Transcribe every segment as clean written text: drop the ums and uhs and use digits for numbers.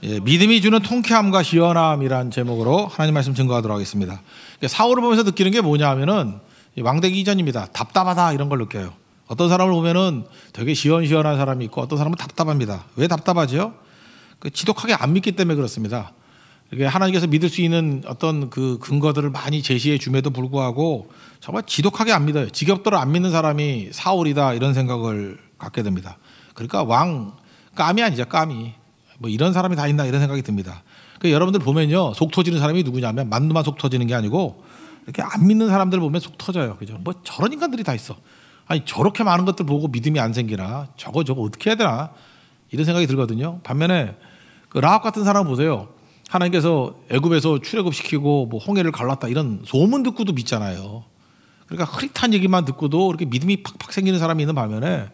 예, 믿음이 주는 통쾌함과 시원함이란 제목으로 하나님 말씀 증거하도록 하겠습니다. 사울을 보면서 느끼는 게 뭐냐 하면은 왕되기 이전입니다. 답답하다 이런 걸 느껴요. 어떤 사람을 보면은 되게 시원시원한 사람이 있고 어떤 사람은 답답합니다. 왜 답답하죠? 지독하게 안 믿기 때문에 그렇습니다. 하나님께서 믿을 수 있는 어떤 그 근거들을 많이 제시해 줌에도 불구하고 정말 지독하게 안 믿어요. 지겹도록 안 믿는 사람이 사울이다 이런 생각을 갖게 됩니다. 그러니까 깜이 아니죠. 깜이. 뭐 이런 사람이 다 있나 이런 생각이 듭니다. 그러니까 여러분들 보면요. 속 터지는 사람이 누구냐면 만두만 속 터지는 게 아니고 이렇게 안 믿는 사람들 보면 속 터져요. 그죠? 뭐 저런 인간들이 다 있어. 아니 저렇게 많은 것들 보고 믿음이 안 생기나? 저거 어떻게 해야 되나? 이런 생각이 들거든요. 반면에 그 라합 같은 사람 보세요. 하나님께서 애굽에서 출애굽시키고 뭐 홍해를 갈랐다 이런 소문 듣고도 믿잖아요. 그러니까 흐릿한 얘기만 듣고도 이렇게 믿음이 팍팍 생기는 사람이 있는 반면에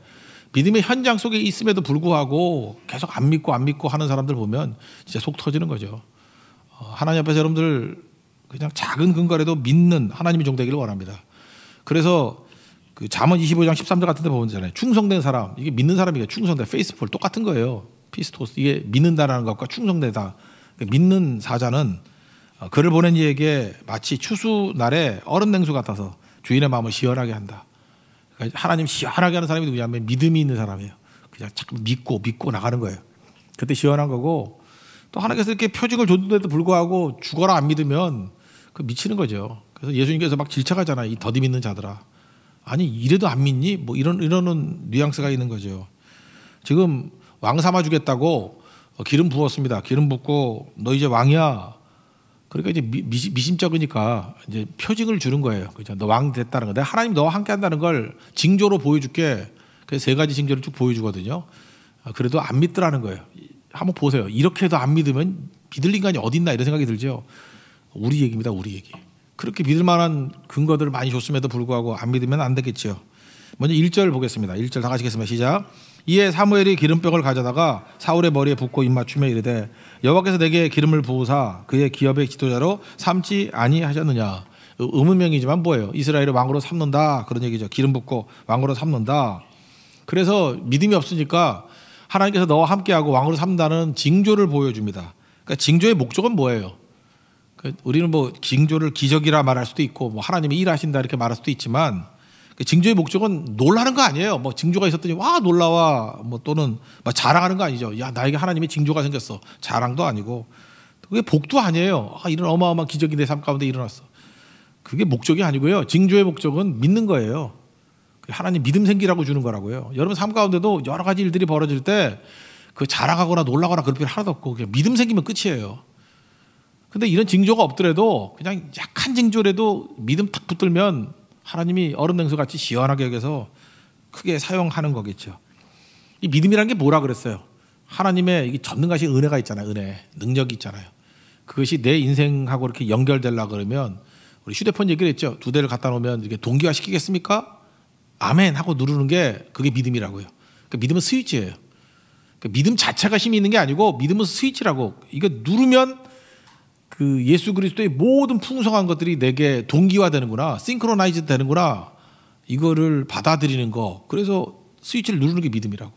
믿음의 현장 속에 있음에도 불구하고 계속 안 믿고 하는 사람들 보면 진짜 속 터지는 거죠. 하나님 앞에서 여러분들 그냥 작은 근거라도 믿는 하나님의 종 되기를 원합니다. 그래서 그 잠언 25장 13절 같은 데 보면 충성된 사람, 이게 믿는 사람이에요. 충성된 페이스풀 똑같은 거예요. 피스토스, 이게 믿는다라는 것과 충성되다. 믿는 사자는 그를 보낸 이에게 마치 추수날에 얼음 냉수 같아서 주인의 마음을 시원하게 한다. 그러니까 하나님 시원하게 하는 사람이 누구냐면 믿음이 있는 사람이에요. 그냥 자꾸 믿고 나가는 거예요. 그때 시원한 거고, 또 하나님께서 이렇게 표징을 줬는데도 불구하고 죽어라 안 믿으면 그 미치는 거죠. 그래서 예수님께서 막 질책하잖아요. 이 더디 믿는 자들아. 아니 이래도 안 믿니? 뭐 이러는 뉘앙스가 있는 거죠. 지금 왕 삼아 주겠다고 기름 부었습니다. 기름 붓고 너 이제 왕이야. 그러니까 이제 미심쩍으니까 이제 표징을 주는 거예요. 그죠? 너 왕 됐다는 거. 내가 하나님 너와 함께 한다는 걸 징조로 보여줄게. 그래서 세 가지 징조를 쭉 보여주거든요. 그래도 안 믿더라는 거예요. 한번 보세요. 이렇게 해도 안 믿으면 믿을 인간이 어딨나 이런 생각이 들죠. 우리 얘기입니다. 우리 얘기. 그렇게 믿을 만한 근거들을 많이 줬음에도 불구하고 안 믿으면 안 되겠죠. 먼저 1절 보겠습니다. 1절 다 같이 읽겠습니다. 시작. 이에 사무엘이 기름병을 가져다가 사울의 머리에 붓고 입맞춤에 이르되 여호와께서 내게 기름을 부으사 그의 기업의 지도자로 삼지 아니하셨느냐. 의문명이지만 뭐예요? 이스라엘을 왕으로 삼는다 그런 얘기죠. 기름 붓고 왕으로 삼는다. 그래서 믿음이 없으니까 하나님께서 너와 함께하고 왕으로 삼는다는 징조를 보여줍니다. 그러니까 징조의 목적은 뭐예요? 우리는 뭐 징조를 기적이라 말할 수도 있고 뭐 하나님이 일하신다 이렇게 말할 수도 있지만 징조의 목적은 놀라는 거 아니에요. 뭐 징조가 있었더니 와 놀라워 뭐 또는 막 자랑하는 거 아니죠. 야 나에게 하나님의 징조가 생겼어. 자랑도 아니고 그게 복도 아니에요. 이런 어마어마한 기적이 내 삶 가운데 일어났어. 그게 목적이 아니고요. 징조의 목적은 믿는 거예요. 하나님 믿음 생기라고 주는 거라고요. 여러분 삶 가운데도 여러 가지 일들이 벌어질 때 그 자랑하거나 놀라거나 그럴 필요 하나도 없고 그냥 믿음 생기면 끝이에요. 근데 이런 징조가 없더라도 그냥 약한 징조라도 믿음 탁 붙들면 하나님이 얼음 냉수 같이 시원하게 여겨서 크게 사용하는 거겠죠. 이 믿음이라는 게 뭐라 그랬어요? 하나님의 전능하신 은혜가 있잖아요. 은혜, 능력이 있잖아요. 그것이 내 인생하고 이렇게 연결되려고 그러면 우리 휴대폰 얘기를 했죠. 2대를 갖다 놓으면 이게 동기화 시키겠습니까? 아멘 하고 누르는 게 그게 믿음이라고요. 그러니까 믿음은 스위치예요. 그러니까 믿음 자체가 힘이 있는 게 아니고 믿음은 스위치라고. 이거 누르면 그 예수 그리스도의 모든 풍성한 것들이 내게 동기화되는구나, 싱크로나이즈 되는구나, 이거를 받아들이는 거. 그래서 스위치를 누르는 게 믿음이라고.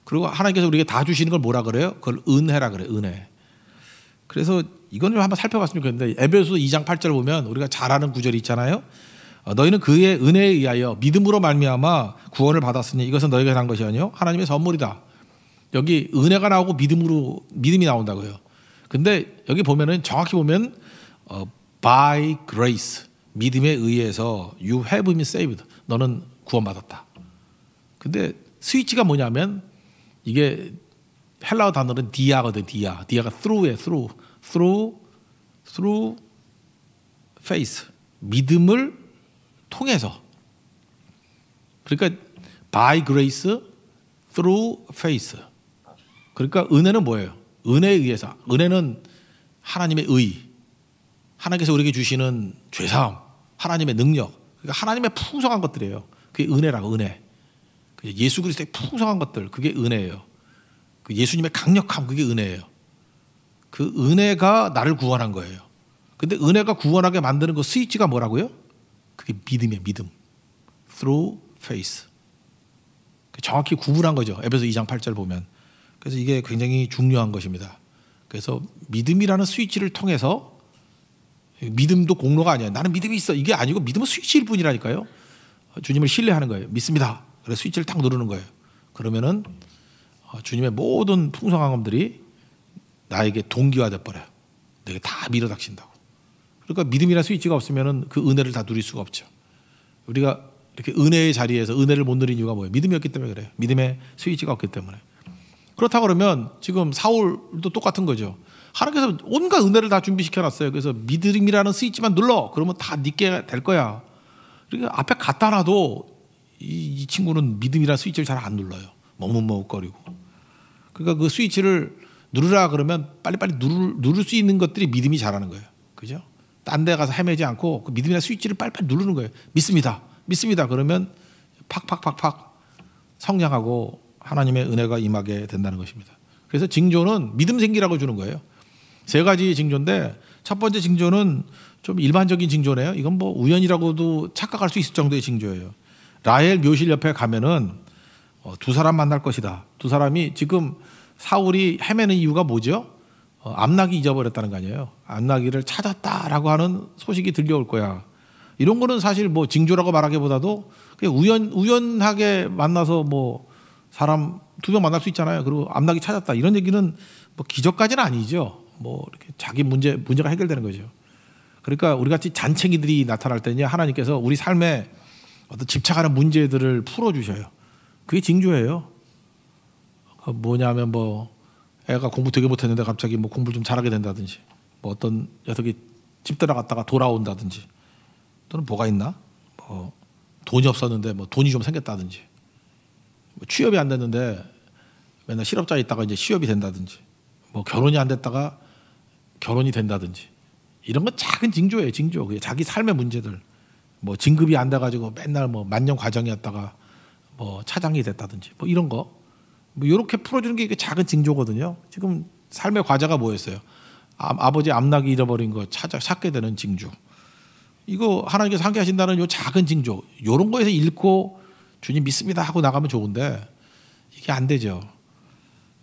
그리고 하나님께서 우리에게 다 주시는 걸 뭐라 그래요? 그걸 은혜라 그래요. 은혜. 그래서 이건 좀 한번 살펴봤으면 좋겠는데 에베소서 2장 8절 보면 우리가 잘 아는 구절이 있잖아요. 너희는 그의 은혜에 의하여 믿음으로 말미암아 구원을 받았으니 이것은 너희가 한 것이 아니요 하나님의 선물이다. 여기 은혜가 나오고 믿음이 나온다고요. 근데 여기 보면은 정확히 보면 by grace 믿음에 의해서 you have been saved 너는 구원받았다. 근데 스위치가 뭐냐면 이게 헬라어 단어는 디아거든. 디아가 through에 through faith 믿음을 통해서. 그러니까 by grace through faith. 그러니까 은혜는 뭐예요? 은혜에 의해서. 은혜는 하나님의 의, 하나님께서 우리에게 주시는 죄사함, 하나님의 능력, 그러니까 하나님의 풍성한 것들이에요. 그게 은혜라고. 은혜. 예수 그리스도의 풍성한 것들, 그게 은혜예요. 그 예수님의 강력함, 그게 은혜예요. 그 은혜가 나를 구원한 거예요. 근데 은혜가 구원하게 만드는 그 스위치가 뭐라고요? 그게 믿음이에요. 믿음. Through faith. 정확히 구분한 거죠. 에베소 2장 8절 보면. 그래서 이게 굉장히 중요한 것입니다. 그래서 믿음이라는 스위치를 통해서 믿음도 공로가 아니야. 나는 믿음이 있어. 이게 아니고 믿음은 스위치일 뿐이라니까요. 주님을 신뢰하는 거예요. 믿습니다. 그래서 스위치를 딱 누르는 거예요. 그러면은 주님의 모든 풍성한 것들이 나에게 동기화돼 버려요. 내게 다 밀어닥친다고. 그러니까 믿음이라는 스위치가 없으면은 그 은혜를 다 누릴 수가 없죠. 우리가 이렇게 은혜의 자리에서 은혜를 못 누린 이유가 뭐예요? 믿음이 없기 때문에 그래요. 믿음의 스위치가 없기 때문에. 그렇다 그러면 지금 사울도 똑같은 거죠. 하나님께서 온갖 은혜를 다 준비시켜놨어요. 그래서 믿음이라는 스위치만 눌러. 그러면 다 네게 될 거야. 그러니까 앞에 갖다 놔도 이 친구는 믿음이라는 스위치를 잘 안 눌러요. 머뭇머뭇거리고. 그러니까 그 스위치를 누르라 그러면 빨리빨리 누를 수 있는 것들이 믿음이 잘하는 거예요. 그죠? 딴 데 가서 헤매지 않고 그 믿음이라는 스위치를 빨리빨리 누르는 거예요. 믿습니다. 믿습니다. 그러면 팍팍팍팍 성장하고 하나님의 은혜가 임하게 된다는 것입니다. 그래서 징조는 믿음 생기라고 주는 거예요. 세 가지 징조인데 첫 번째 징조는 좀 일반적인 징조네요. 이건 뭐 우연이라고도 착각할 수 있을 정도의 징조예요. 라헬 묘실 옆에 가면은 두 사람 만날 것이다. 두 사람이 지금 사울이 헤매는 이유가 뭐죠? 암나귀 잊어버렸다는 거 아니에요. 암나귀를 찾았다라고 하는 소식이 들려올 거야. 이런 거는 사실 뭐 징조라고 말하기보다도 그냥 우연하게 만나서 뭐 사람 두 명 만날 수 있잖아요. 그리고 암나귀 찾았다 이런 얘기는 뭐 기적까지는 아니죠. 뭐 이렇게 자기 문제가 해결되는 거죠. 그러니까 우리 같이 잔챙이들이 나타날 때는 하나님께서 우리 삶에 어떤 집착하는 문제들을 풀어주셔요. 그게 징조예요. 뭐냐면 뭐 애가 공부 되게 못했는데 갑자기 뭐 공부를 좀 잘하게 된다든지, 뭐 어떤 녀석이 집 들어갔다가 돌아온다든지, 또는 뭐가 있나? 뭐 돈이 없었는데 뭐 돈이 좀 생겼다든지, 뭐 취업이 안 됐는데 맨날 실업자에 있다가 이제 취업이 된다든지, 뭐 결혼이 안 됐다가 결혼이 된다든지, 이런 건 작은 징조예요. 징조. 그게 자기 삶의 문제들. 뭐 진급이 안 돼가지고 맨날 뭐 만년 과정이었다가 뭐 차장이 됐다든지, 뭐 이런 거. 뭐 이렇게 풀어주는 게 작은 징조거든요. 지금 삶의 과제가 뭐였어요? 아버지 암나귀 잃어버린 거 찾게 되는 징조. 이거 하나님께서 함께 하신다는 요 작은 징조. 이런 거에서 읽고 주님 믿습니다 하고 나가면 좋은데 이게 안 되죠.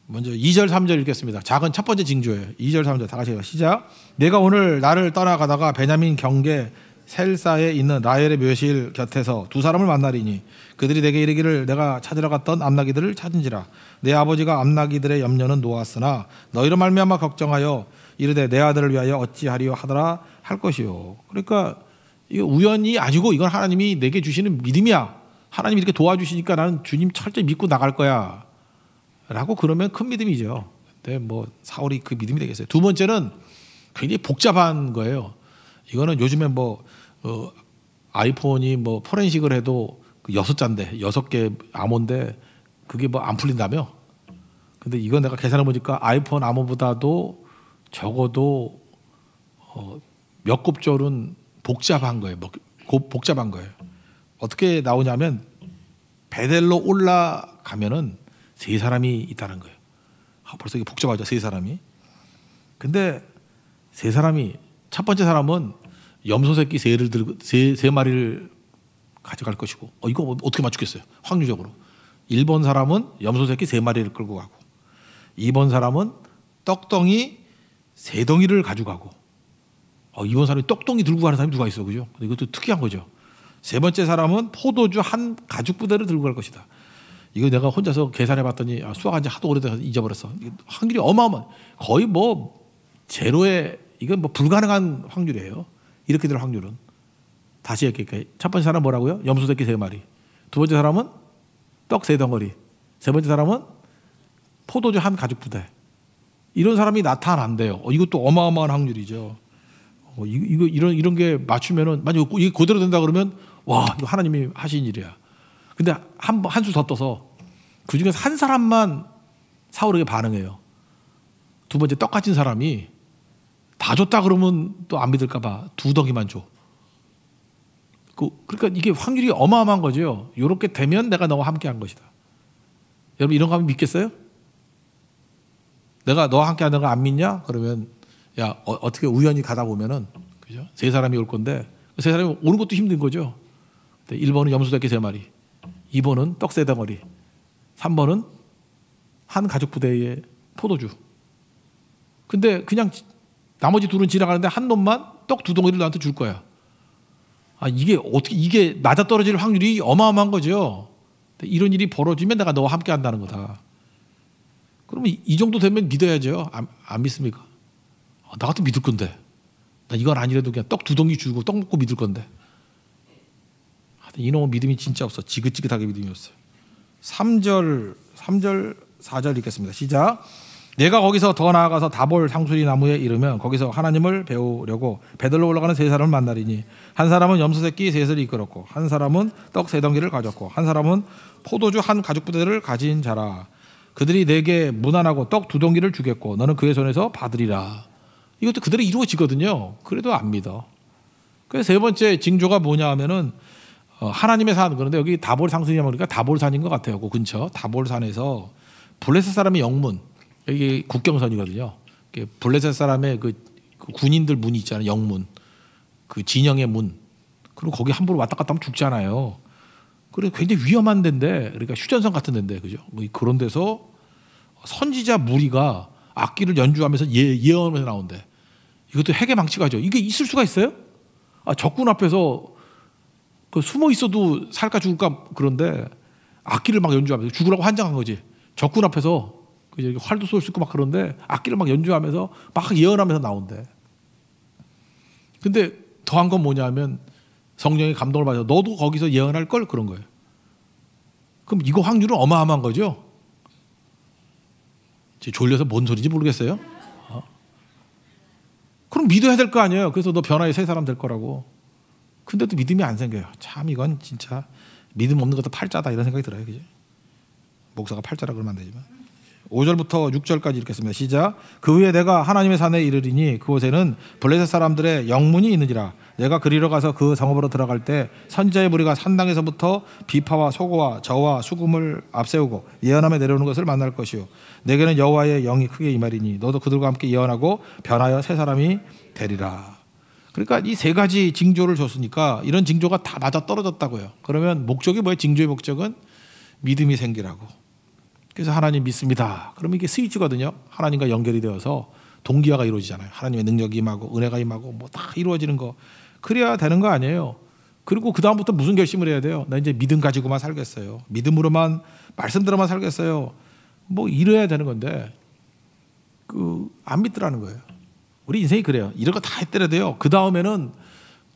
먼저 2절 3절 읽겠습니다. 작은 첫 번째 징조예요. 2절 3절 다 같이 시작. 내가 오늘 나를 떠나가다가 베냐민 경계 셀사에 있는 라헬의 묘실 곁에서 두 사람을 만나리니 그들이 내게 이르기를 내가 찾으러 갔던 암나귀들을 찾은지라. 내 아버지가 암나귀들의 염려는 놓았으나 너희로 말미암아 걱정하여 이르되 내 아들을 위하여 어찌하리요 하더라 할 것이요. 그러니까 이거 우연이 아니고 이건 하나님이 내게 주시는 믿음이야. 하나님이 이렇게 도와주시니까 나는 주님 철저히 믿고 나갈 거야 라고 그러면 큰 믿음이죠. 근데 뭐 사울이 그 믿음이 되겠어요. 두 번째는 굉장히 복잡한 거예요. 이거는 요즘에 뭐 아이폰이 뭐 포렌식을 해도 그 6자인데 6개 암호인데 그게 뭐 안 풀린다며. 근데 이건 내가 계산해 보니까 아이폰 암호보다도 적어도 몇 곱절은 복잡한 거예요. 복잡한 거예요. 어떻게 나오냐면 베델로 올라가면은 세 사람이 있다는 거예요. 벌써 이게 복잡하죠. 세 사람이. 근데 세 사람이 첫 번째 사람은 염소 새끼 세 마리를 가져갈 것이고, 이거 어떻게 맞추겠어요? 확률적으로. 1번 사람은 염소 새끼 세 마리를 끌고 가고, 2번 사람은 떡덩이 세 덩이를 가져가고, 2번 사람이 떡덩이 들고 가는 사람이 누가 있어, 그죠? 이것도 특이한 거죠. 세 번째 사람은 포도주 한 가죽 부대를 들고 갈 것이다. 이거 내가 혼자서 계산해봤더니 수학한 지 하도 오래돼서 잊어버렸어. 확률이 어마어마. 거의 뭐 제로에 이건 뭐 불가능한 확률이에요. 이렇게 될 확률은. 다시 얘기할게요. 첫 번째 사람은 뭐라고요? 염소 새끼 3마리. 두 번째 사람은 떡 3덩어리. 세 번째 사람은 포도주 한 가죽 부대. 이런 사람이 나타난대요. 이것도 어마어마한 확률이죠. 이런 게 맞추면은, 만약 이게 그대로 된다 그러면, 와, 이거 하나님이 하신 일이야. 근데 한 수 더 떠서 그 중에서 한 사람만 사울에게 반응해요. 두 번째 떡 가진 사람이 다 줬다 그러면 또 안 믿을까봐 2덩이만 줘. 그러니까 이게 확률이 어마어마한 거죠. 이렇게 되면 내가 너와 함께 한 것이다. 여러분 이런 거 하면 믿겠어요? 내가 너와 함께 하는 거 안 믿냐? 그러면 야 어떻게 우연히 가다 보면은 그죠? 세 사람이 올 건데 세 사람이 오는 것도 힘든 거죠. 1번은 염소 새끼 3마리, 2번은 떡 3덩어리, 3번은 한 가죽 부대의 포도주. 근데 그냥 나머지 둘은 지나가는데 한 놈만 떡 두 덩이를 나한테 줄 거야. 이게 어떻게, 이게 맞아 떨어질 확률이 어마어마한 거죠. 이런 일이 벌어지면 내가 너와 함께 한다는 거다. 그러면 이 정도 되면 믿어야죠. 안 믿습니까? 나 같으면 믿을 건데. 나 이건 아니라도 그냥 떡 두 덩이 주고 떡 먹고 믿을 건데. 이놈은 믿음이 진짜 없어. 지긋지긋하게 믿음이 없어요. 3절 4절 읽겠습니다. 시작. 내가 거기서 더 나아가서 다볼 상수리 나무에 이르면 거기서 하나님을 배우려고 배들로 올라가는 세 사람을 만나리니 한 사람은 염소 새끼 셋을 이끌었고 한 사람은 떡 세 덩이를 가졌고 한 사람은 포도주 한 가죽 부대를 가진 자라. 그들이 내게 무난하고 떡 두 덩이를 주겠고 너는 그의 손에서 받으리라. 이것도 그대로 이루어지거든요. 그래도 안 믿어. 그래서 세 번째 징조가 뭐냐 하면은 하나님의 산. 그런데 여기 다볼 상수리냐 보니까 다볼산인 것 같아요. 그 근처 다볼산에서 블레셋 사람의 영문, 여기 국경선이거든요. 블레셋 사람의 그 군인들 문이 있잖아요. 영문, 그 진영의 문. 그리고 거기 함부로 왔다 갔다 하면 죽잖아요. 그래서 굉장히 위험한 데인데, 그러니까 휴전선 같은 데인데, 그죠? 뭐 그런 데서 선지자 무리가 악기를 연주하면서 예언하면서 나온대. 이것도 핵의 망치가죠. 이게 있을 수가 있어요? 적군 앞에서 숨어 있어도 살까 죽을까 그런데 악기를 막 연주하면서 죽으라고 환장한 거지. 적군 앞에서 활도 쏠 수 있고 막 그런데 악기를 막 연주하면서 막 예언하면서 나온대. 근데 더한 건 뭐냐면 성령의 감동을 받아서 너도 거기서 예언할 걸 그런 거예요. 그럼 이거 확률은 어마어마한 거죠. 졸려서 뭔 소리인지 모르겠어요. 그럼 믿어야 될 거 아니에요. 그래서 너 변화의 새 사람 될 거라고. 근데도 믿음이 안 생겨요. 참 이건 진짜 믿음 없는 것도 팔자다 이런 생각이 들어요. 그죠? 목사가 팔자라 그러면 안 되지만. 5절부터 6절까지 읽겠습니다. 시작. 그 후에 내가 하나님의 산에 이르리니 그곳에는 블레셋 사람들의 영문이 있느니라. 내가 그리로 가서 그 성읍으로 들어갈 때 선지자의 무리가 산당에서부터 비파와 소고와 저와 수금을 앞세우고 예언하며 내려오는 것을 만날 것이요 내게는 여호와의 영이 크게 임하리니 너도 그들과 함께 예언하고 변하여 새 사람이 되리라. 그러니까 이 세 가지 징조를 줬으니까 이런 징조가 다 맞아 떨어졌다고요. 그러면 목적이 뭐예요? 징조의 목적은 믿음이 생기라고. 그래서 하나님 믿습니다. 그러면 이게 스위치거든요. 하나님과 연결이 되어서 동기화가 이루어지잖아요. 하나님의 능력이 임하고 은혜가 임하고 뭐 다 이루어지는 거. 그래야 되는 거 아니에요. 그리고 그 다음부터 무슨 결심을 해야 돼요? 나 이제 믿음 가지고만 살겠어요. 믿음으로만 말씀대로만 살겠어요. 뭐 이래야 되는 건데 안 믿더라는 거예요. 우리 인생이 그래요. 이런 거 다 했더라도요. 그 다음에는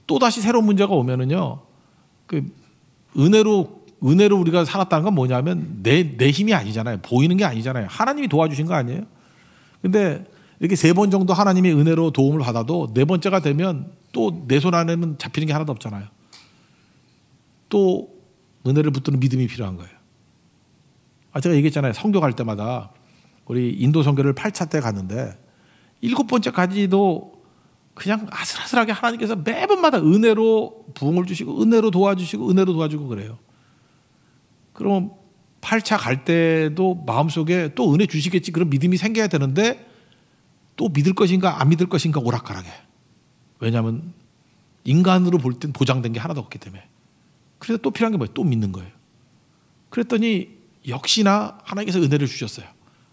또 다시 새로운 문제가 오면은요. 은혜로 우리가 살았다는 건 뭐냐면 내 힘이 아니잖아요. 보이는 게 아니잖아요. 하나님이 도와주신 거 아니에요? 근데 이렇게 3번 정도 하나님의 은혜로 도움을 받아도 4번째가 되면 또 내 손 안에는 잡히는 게 하나도 없잖아요. 또 은혜를 붙드는 믿음이 필요한 거예요. 제가 얘기했잖아요. 선교 갈 때마다 우리 인도 선교를 8차 때 갔는데 7번째까지도 그냥 아슬아슬하게 하나님께서 매번마다 은혜로 부흥을 주시고 은혜로 도와주시고 은혜로 도와주고 그래요. 그러면 8차 갈 때도 마음속에 또 은혜 주시겠지 그런 믿음이 생겨야 되는데 또 믿을 것인가 안 믿을 것인가 오락가락해. 왜냐하면 인간으로 볼 땐 보장된 게 하나도 없기 때문에. 그래서 또 필요한 게 뭐예요? 또 믿는 거예요. 그랬더니 역시나 하나님께서 은혜를 주셨어요.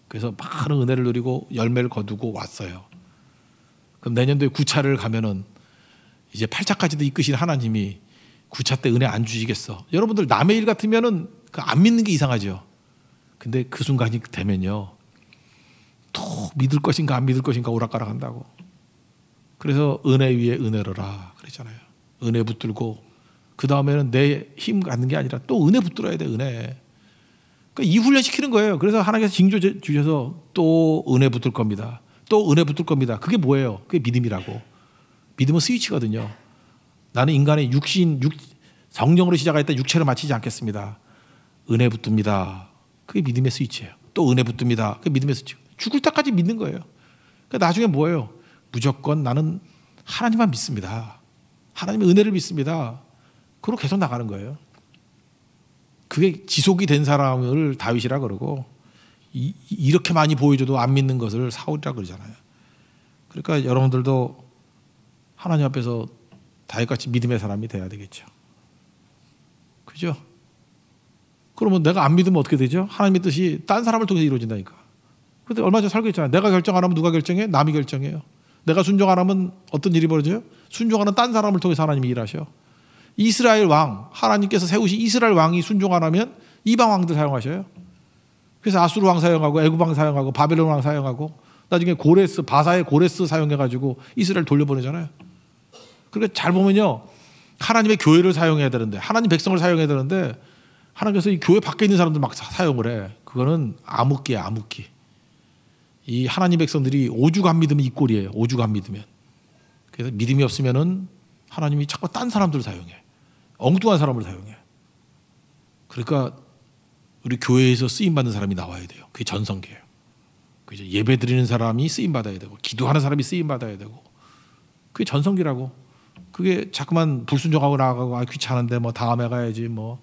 그래서 많은 은혜를 누리고 열매를 거두고 왔어요. 그럼 내년도에 9차를 가면은 이제 8차까지도 이끄신 하나님이 9차 때 은혜 안 주시겠어. 여러분들 남의 일 같으면은 안 믿는 게 이상하죠. 근데 그 순간이 되면요. 또 믿을 것인가 안 믿을 것인가 오락가락 한다고. 그래서 은혜 위에 은혜로라 그랬잖아요. 은혜 붙들고 그 다음에는 내 힘 갖는 게 아니라 또 은혜 붙들어야 돼. 은혜. 그러니까 이 훈련 시키는 거예요. 그래서 하나님께서 징조 주셔서 또 은혜 붙들 겁니다. 또 은혜 붙들 겁니다. 그게 뭐예요? 그게 믿음이라고. 믿음은 스위치거든요. 나는 인간의 성령으로 시작할 때 육체를 마치지 않겠습니다. 은혜 붙듭니다. 그게 믿음의 스위치예요. 또 은혜 붙듭니다. 그게 믿음의 스위치. 죽을 때까지 믿는 거예요. 그러니까 나중에 뭐예요? 무조건 나는 하나님만 믿습니다. 하나님의 은혜를 믿습니다. 그리고 계속 나가는 거예요. 그게 지속이 된 사람을 다윗이라 그러고 이렇게 많이 보여줘도 안 믿는 것을 사울이라 그러잖아요. 그러니까 여러분들도 하나님 앞에서 다윗같이 믿음의 사람이 돼야 되겠죠. 그죠? 그러면 내가 안 믿으면 어떻게 되죠? 하나님의 뜻이 딴 사람을 통해서 이루어진다니까. 근데 얼마 전에 설교했잖아요. 내가 결정 안 하면 누가 결정해? 남이 결정해요. 내가 순종 안 하면 어떤 일이 벌어져요? 순종하는 딴 사람을 통해서 하나님이 일하셔. 이스라엘 왕, 하나님께서 세우신 이스라엘 왕이 순종 안 하면 이방 왕들 사용하셔요. 그래서 아수르 왕 사용하고 애굽 왕 사용하고 바벨론 왕 사용하고 나중에 고레스, 바사의 고레스 사용해가지고 이스라엘 돌려보내잖아요. 그러니까 잘 보면요, 하나님의 교회를 사용해야 되는데, 하나님 백성을 사용해야 되는데 하나님께서 이 교회 밖에 있는 사람들 막 사용을 해. 그거는 암흑기야, 암흑기. 이 하나님 백성들이 오죽안 믿으면 이 꼴이에요. 오죽안 믿으면. 그래서 믿음이 없으면은 하나님이 자꾸 딴 사람들을 사용해. 엉뚱한 사람을 사용해. 그러니까 우리 교회에서 쓰임 받는 사람이 나와야 돼요. 그게 전성기예요. 그죠? 예배 드리는 사람이 쓰임 받아야 되고, 기도하는 사람이 쓰임 받아야 되고, 그게 전성기라고. 그게 자꾸만 불순종하고 나가고, 아 귀찮은데 뭐 다음에 가야지 뭐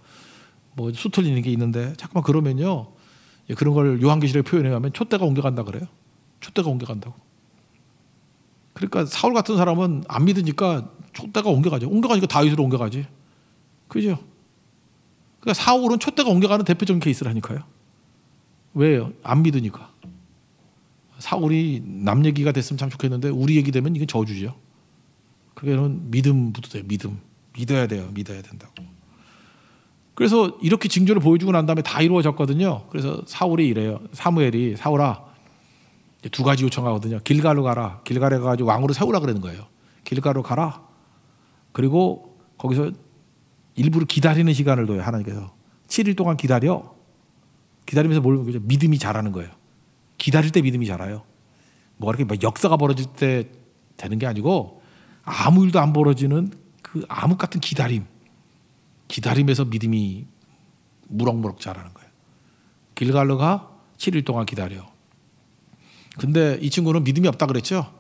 수틀리는 게 있는데 자꾸만 그러면요, 그런 걸 요한계시록에 표현해 가면 촛대가 옮겨간다 그래요. 촛대가 옮겨간다고. 그러니까 사울 같은 사람은 안 믿으니까 촛대가 옮겨가죠. 옮겨가니까 다윗으로 옮겨가지. 그죠? 그러니까 사울은 촛대가 옮겨가는 대표적인 케이스라니까요. 왜요? 안 믿으니까. 사울이 남 얘기가 됐으면 참 좋겠는데 우리 얘기 되면 이건 저주죠. 그게는 믿음부터 돼요. 믿음. 믿어야 돼요. 믿어야 된다고. 그래서 이렇게 징조를 보여주고 난 다음에 다 이루어졌거든요. 그래서 사울이 이래요. 사무엘이 사울아, 두 가지 요청하거든요. 길갈로 가라. 길갈에 가가지고 왕으로 세우라 그러는 거예요. 길갈로 가라. 그리고 거기서 일부러 기다리는 시간을 둬요. 하나님께서 7일 동안 기다려. 기다리면서 뭘 보죠? 믿음이 자라는 거예요. 기다릴 때 믿음이 자라요. 뭐 이렇게 막 역사가 벌어질 때 되는 게 아니고 아무 일도 안 벌어지는 그 암흑 같은 기다림. 기다림에서 믿음이 무럭무럭 자라는 거예요. 길갈로 가 7일 동안 기다려. 근데 이 친구는 믿음이 없다 그랬죠.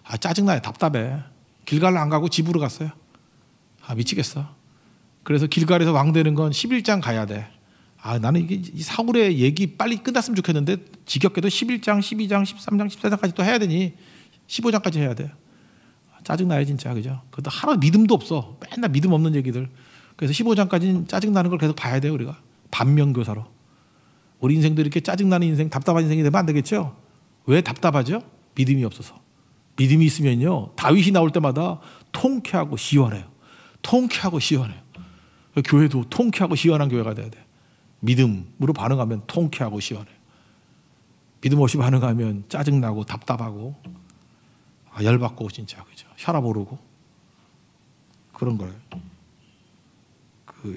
아 짜증나요. 답답해. 길갈로 안 가고 집으로 갔어요. 아 미치겠어. 그래서 길갈에서 왕 되는 건 11장 가야 돼. 아 나는 이게 이 사울의 얘기 빨리 끝났으면 좋겠는데 지겹게도 11장, 12장, 13장, 14장까지 또 해야 되니 15장까지 해야 돼. 짜증나요 진짜. 그죠? 그것도 하나 믿음도 없어. 맨날 믿음 없는 얘기들. 그래서 15장까지는 짜증나는 걸 계속 봐야 돼요. 우리가 반면교사로. 우리 인생도 이렇게 짜증나는 인생, 답답한 인생이 되면 안 되겠죠. 왜 답답하죠? 믿음이 없어서. 믿음이 있으면요, 다윗이 나올 때마다 통쾌하고 시원해요. 통쾌하고 시원해요. 교회도 통쾌하고 시원한 교회가 돼야 돼. 믿음으로 반응하면 통쾌하고 시원해요. 믿음 없이 반응하면 짜증나고 답답하고 열받고 진짜. 그죠? 혈압 오르고 그런 거예요.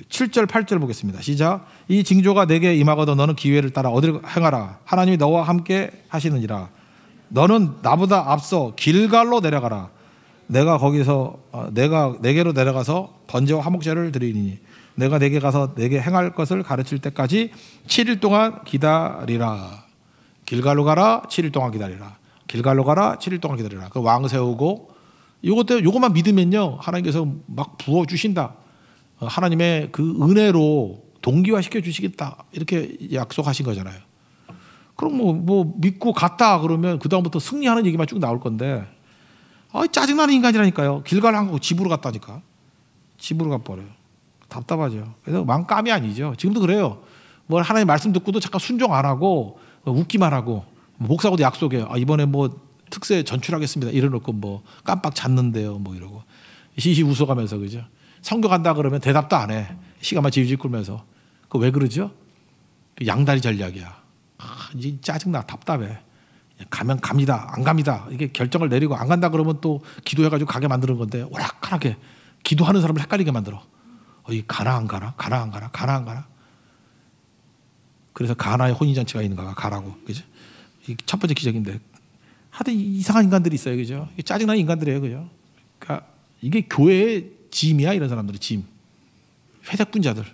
7절 8절 보겠습니다. 시작. 이 징조가 내게 임하거든 너는 기회를 따라 어디를 행하라. 하나님이 너와 함께 하시느니라. 너는 나보다 앞서 길갈로 내려가라. 내가 거기서 내게로 내려가서 번제와 화목제를 드리니 내가 내게 가서 내게 행할 것을 가르칠 때까지 7일 동안 기다리라. 길갈로 가라. 7일 동안 기다리라. 길갈로 가라. 7일 동안 기다리라. 그 왕 세우고 요것만 믿으면요, 하나님께서 막 부어 주신다. 하나님의 그 은혜로 동기화시켜 주시겠다 이렇게 약속하신 거잖아요. 그럼 뭐 믿고 갔다 그러면 그 다음부터 승리하는 얘기만 쭉 나올 건데 짜증나는 인간이라니까요. 길갈 안 가고 집으로 갔다니까. 집으로 가버려요. 답답하죠. 그래서 망감이 아니죠. 지금도 그래요. 뭐 하나님 말씀 듣고도 잠깐 순종 안 하고 웃기만 하고 목사하고도 약속해요. 이번에 뭐 특세 전출하겠습니다. 이래놓고 뭐 깜빡 잤는데요. 뭐 이러고 시시 웃어가면서 그죠. 성교 간다 그러면 대답도 안 해. 시간만 질질 끌면서. 그 왜 그러죠? 양다리 전략이야. 이제 짜증나. 답답해. 가면 갑니다. 안 갑니다. 이게 결정을 내리고 안 간다 그러면 또 기도해가지고 가게 만드는 건데 오락가락해. 기도하는 사람을 헷갈리게 만들어. 이 가나 안 가나? 가나 안 가나? 가나 안 가나? 그래서 가나의 혼인잔치가 있는가? 가라고. 그죠? 첫 번째 기적인데. 하여튼 이상한 인간들이 있어요. 그죠? 짜증나는 인간들이에요. 그죠? 그러니까 이게 교회의 짐이야. 이런 사람들이 짐. 회색분자들.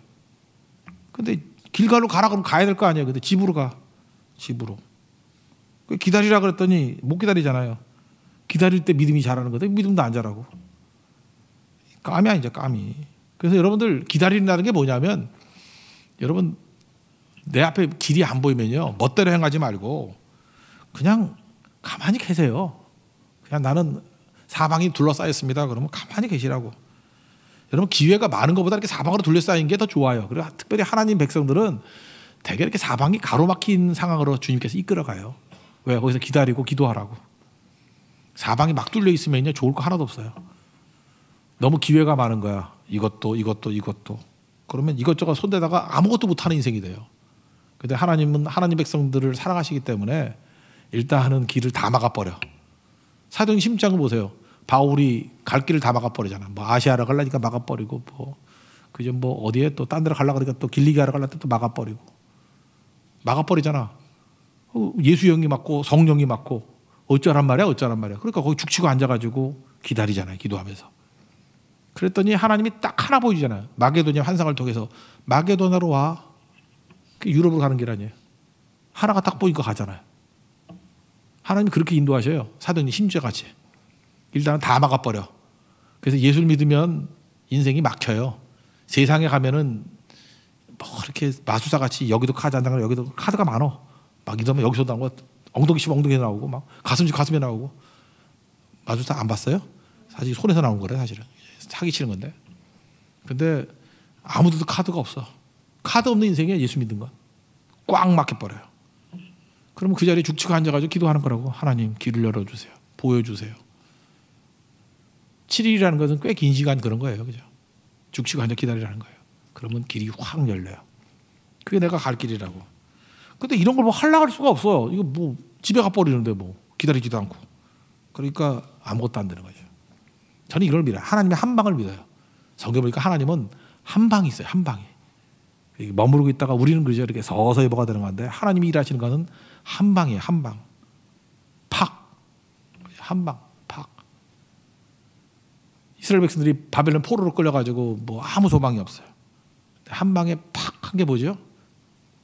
근데 길갈로 가라 그러면 가야 될 거 아니에요. 근데 집으로 가. 집으로. 기다리라 그랬더니 못 기다리잖아요. 기다릴 때 믿음이 자라는 거다. 믿음도 안 자라고. 깜이 아니죠. 깜이. 그래서 여러분들 기다린다는 게 뭐냐면 여러분 내 앞에 길이 안 보이면요. 멋대로 행하지 말고 그냥 가만히 계세요. 그냥 나는 사방이 둘러싸였습니다. 그러면 가만히 계시라고. 여러분 기회가 많은 것보다 이렇게 사방으로 둘러싸인 게 더 좋아요. 그리고 특별히 하나님 백성들은 되게 이렇게 사방이 가로막힌 상황으로 주님께서 이끌어가요. 왜? 거기서 기다리고 기도하라고. 사방이 막 뚫려 있으면요 좋을 거 하나도 없어요. 너무 기회가 많은 거야. 이것도. 그러면 이것저것 손대다가 아무것도 못하는 인생이 돼요. 근데 하나님은 하나님 백성들을 사랑하시기 때문에 일단은 길을 다 막아버려. 사도행 10장을 보세요. 바울이 갈 길을 다 막아버리잖아. 뭐 아시아로 가려니까 막아버리고 그저 어디에 또 딴 데로 가려고 그러니까 또 길리기하러 가려니까 또 막아버리잖아. 예수 영이 맞고 성령이 맞고 어쩌란 말이야. 그러니까 거기 죽치고 앉아가지고 기다리잖아요. 기도하면서. 그랬더니 하나님이 딱 하나 보여주잖아요. 마게도냐 환상을 통해서 마게도나로 와. 유럽으로 가는 길 아니에요. 하나가 딱 보니까 가잖아요. 하나님이 그렇게 인도하셔요. 사도행 10장 같이. 일단은 다 막아버려. 그래서 예수를 믿으면 인생이 막혀요. 세상에 가면은 이렇게 마술사같이 여기도 카드 한 장, 여기도 카드가 많어. 막 이러면 여기서 나오고 엉덩이 씹어 엉덩이에 나오고 막 가슴에 나오고. 마술사 안 봤어요? 사실 손에서 나온 거래 사실은. 사기치는 건데. 근데 아무데도 카드가 없어. 카드 없는 인생이야 예수 믿는 건. 꽉 막혀버려요. 그러면 그 자리에 죽치고 앉아가지고 기도하는 거라고. 하나님 길을 열어주세요. 보여주세요. 7일이라는 것은 꽤 긴 시간 그런 거예요. 그죠? 죽치고 앉아 기다리라는 거예요. 그러면 길이 확 열려요. 그게 내가 갈 길이라고. 근데 이런 걸 하려고 할 수가 없어. 이거 집에 가버리는데 기다리지도 않고. 그러니까 아무것도 안 되는 거죠. 저는 이걸 믿어요. 하나님의 한 방을 믿어요. 성경 보니까 하나님은 한 방이 있어요. 한 방이. 머무르고 있다가 우리는 그저 이렇게 서서히 뭐가 되는 건데 하나님이 일하시는 거는 한 방이에요. 한 방. 팍. 한 방. 팍. 이스라엘 백성들이 바벨론 포로로 끌려가지고 아무 소망이 없어요. 한 방에 팍 한 게 뭐죠?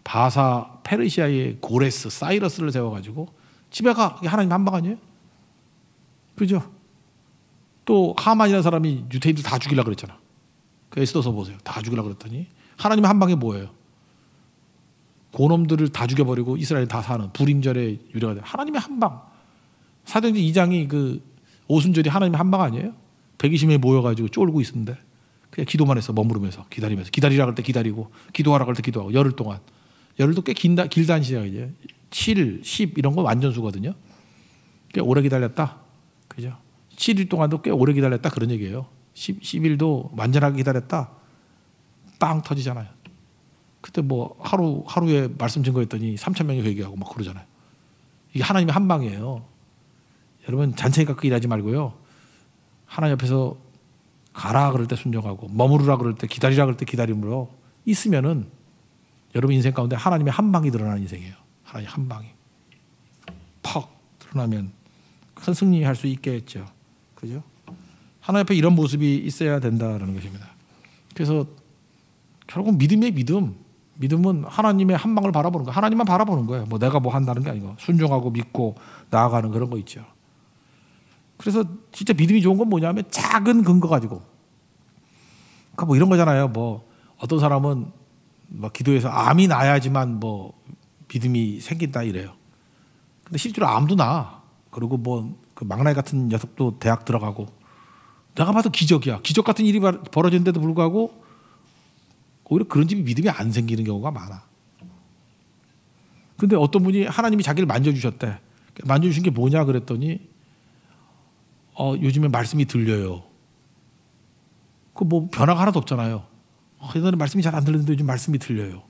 바사 페르시아의 고레스 사이러스를 세워가지고 집에 가. 하나님 한 방 아니에요? 그죠? 또 하만이라는 사람이 유대인들 다 죽이려고 그랬잖아. 그 에스더서 보세요. 다 죽이려고 그랬더니 하나님 한 방에 뭐예요? 고놈들을 다 죽여버리고 이스라엘 다 사는 불임절의 유래가 돼요. 하나님의 한 방. 사도행전 2장이 그 오순절이 하나님의 한 방 아니에요? 120명이 모여가지고 쫄고 있었는데 그냥 기도만 해서 머무르면서 기다리면서 기다리라 그럴 때 기다리고 기도하라 그럴 때 기도하고 열흘 동안. 열흘도 꽤 길다는 시작이죠. 7, 10 이런 건 완전수거든요. 꽤 오래 기다렸다. 그죠? 7일 동안도 꽤 오래 기다렸다 그런 얘기예요. 10일도 완전하게 기다렸다. 빵 터지잖아요. 그때 하루에 말씀 증거했더니 3,000명이 회개하고 막 그러잖아요. 이게 하나님의 한 방이에요. 여러분 잔챙이 갖고 일하지 말고요. 하나님 옆에서 가라 그럴 때 순종하고 머무르라 그럴 때 기다리라 그럴 때 기다림으로 있으면은 여러분 인생 가운데 하나님의 한 방이 드러나는 인생이에요. 하나님의 한 방이 팍 드러나면 큰 승리할 수 있겠죠. 그죠? 하나님 앞에 이런 모습이 있어야 된다는 것입니다. 그래서 결국 믿음의 믿음은 하나님의 한 방을 바라보는 거예요. 하나님만 바라보는 거예요. 내가 한다는 게 아니고 순종하고 믿고 나아가는 그런 거 있죠. 그래서 진짜 믿음이 좋은 건 뭐냐면 작은 근거 가지고. 그러니까 이런 거잖아요. 어떤 사람은 기도해서 암이 나야지만 믿음이 생긴다 이래요. 근데 실제로 암도 나. 그리고 그 막나이 같은 녀석도 대학 들어가고. 내가 봐도 기적이야. 기적 같은 일이 벌어지는데도 불구하고 오히려 그런 집이 믿음이 안 생기는 경우가 많아. 근데 어떤 분이 하나님이 자기를 만져주셨대. 만져주신 게 뭐냐 그랬더니 요즘에 말씀이 들려요. 변화가 하나도 없잖아요. 옛날에 말씀이 잘 안 들리는데 요즘 말씀이 들려요.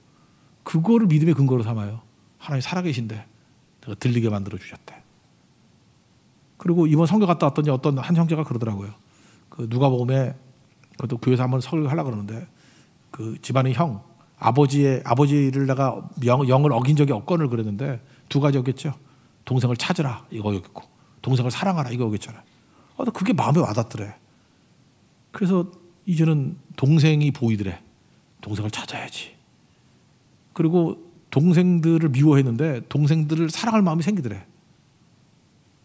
그거를 믿음의 근거로 삼아요. 하나님 살아계신데 내가 들리게 만들어 주셨대. 그리고 이번 성교 갔다 왔더니 어떤 한 형제가 그러더라고요. 그 누가복음에 그것도 교회에서 한번 설교하려고 그러는데 그 집안의 형 아버지를 내가 영을 어긴 적이 없건을 그랬는데 두 가지 어겼죠. 동생을 찾으라 이거 어겼고 동생을 사랑하라 이거 어겼잖아요. 그게 마음에 와닿더래. 그래서 이제는 동생이 보이더래. 동생을 찾아야지. 그리고 동생들을 미워했는데 동생들을 사랑할 마음이 생기더래.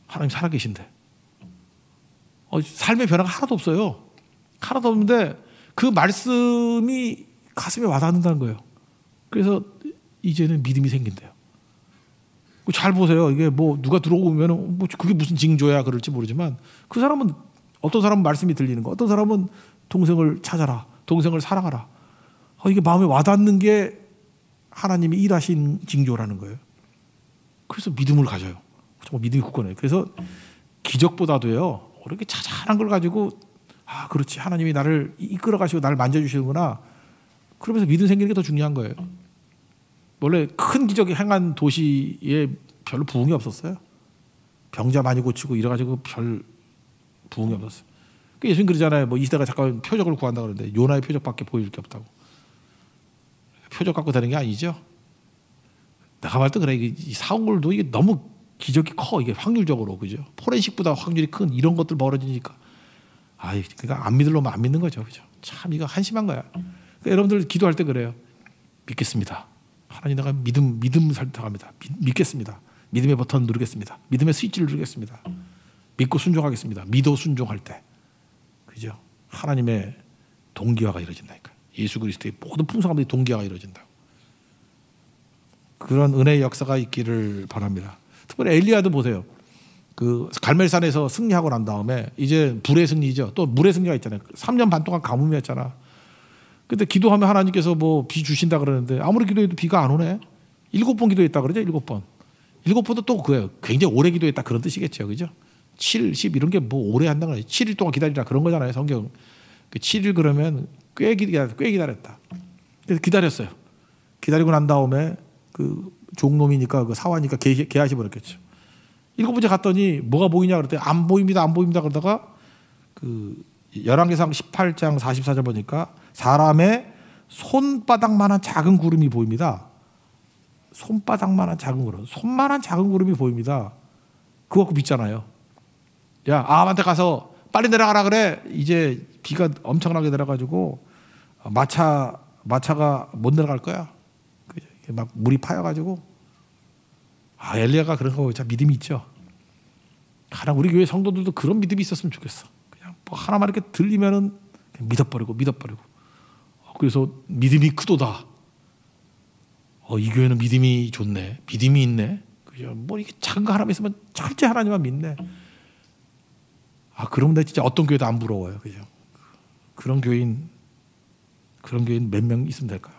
하나님 살아계신데. 삶의 변화가 하나도 없어요. 하나도 없는데 그 말씀이 가슴에 와닿는다는 거예요. 그래서 이제는 믿음이 생긴대요. 잘 보세요. 이게 누가 들어오면 그게 무슨 징조야 그럴지 모르지만 그 사람은 어떤 사람은 말씀이 들리는 거, 어떤 사람은 동생을 찾아라, 동생을 사랑하라. 이게 마음에 와닿는 게 하나님이 일하신 징조라는 거예요. 그래서 믿음을 가져요. 정말 믿음이 굳건해요. 그래서 기적보다도요, 이렇게 자잘한 걸 가지고 그렇지, 하나님이 나를 이끌어 가시고 나를 만져주시는구나. 그러면서 믿음 생기는 게 더 중요한 거예요. 원래 큰 기적이 행한 도시에 별로 부흥이 없었어요. 병자 많이 고치고 이래가지고 별 부흥이 없었어요. 예수님 그러잖아요. 이 시대가 잠깐 표적을 구한다 그러는데 요나의 표적밖에 보여줄 게 없다고. 표적 갖고 되는 게 아니죠. 내가 말 때 그래. 이 사울도 이게 너무 기적이 커. 이게 확률적으로, 그죠? 포렌식보다 확률이 큰 이런 것들 벌어지니까. 그러니까 안 믿을 놈은 안 믿는 거죠, 그죠? 참 이거 한심한 거야. 그러니까 여러분들 기도할 때 그래요. 믿겠습니다. 하나님 내가 믿음 설득합니다. 믿겠습니다. 믿음의 버튼 누르겠습니다. 믿음의 스위치를 누르겠습니다. 믿고 순종하겠습니다. 믿어 순종할 때, 그죠? 하나님의 동기화가 이루어진다니까. 예수 그리스도의 모든 풍성함들이 동기화가 이루어진다고. 그런 은혜의 역사가 있기를 바랍니다. 특별히 엘리야도 보세요. 그 갈멜산에서 승리하고 난 다음에 이제 불의 승리죠. 또 물의 승리가 있잖아요. 3년 반 동안 가뭄이었잖아. 근데 기도하면 하나님께서 비 주신다 그러는데 아무리 기도해도 비가 안 오네. 7번 기도했다 그러죠. 7번. 7번도 또 그거예요. 굉장히 오래 기도했다 그런 뜻이겠죠. 그죠? 7, 10 이런 게 오래 한다는 거예요. 7일 동안 기다리라 그런 거잖아요. 성경. 그 7일 그러면 꽤 기다렸다. 그래서 기다렸어요. 기다리고 난 다음에 그 종놈이니까 그 사화니까 개하시 버렸겠죠. 7번째 갔더니 뭐가 보이냐 그랬더니 안 보입니다 그러다가 그 열왕기상 18장 44절 보니까 사람의 손바닥만한 작은 구름이 보입니다. 손바닥만한 작은 구름, 손만한 작은 구름이 보입니다. 그거 갖고 믿잖아요. 야, 아합한테 가서 빨리 내려가라 그래. 이제 비가 엄청나게 내려가지고 마차가 못 내려갈 거야. 막 물이 파여가지고. 엘리야가 그런 거 진짜 믿음이 있죠. 하나 우리 교회 성도들도 그런 믿음이 있었으면 좋겠어. 그냥 하나만 이렇게 들리면은 그냥 믿어버리고. 그래서 믿음이 크도다. 이 교회는 믿음이 좋네. 믿음이 있네. 그죠? 이게 작은 거 하나만 있으면 철저히 하나님만 믿네. 그러면 나 진짜 어떤 교회도 안 부러워요. 그죠? 그런 교인 몇 명 있으면 될까요?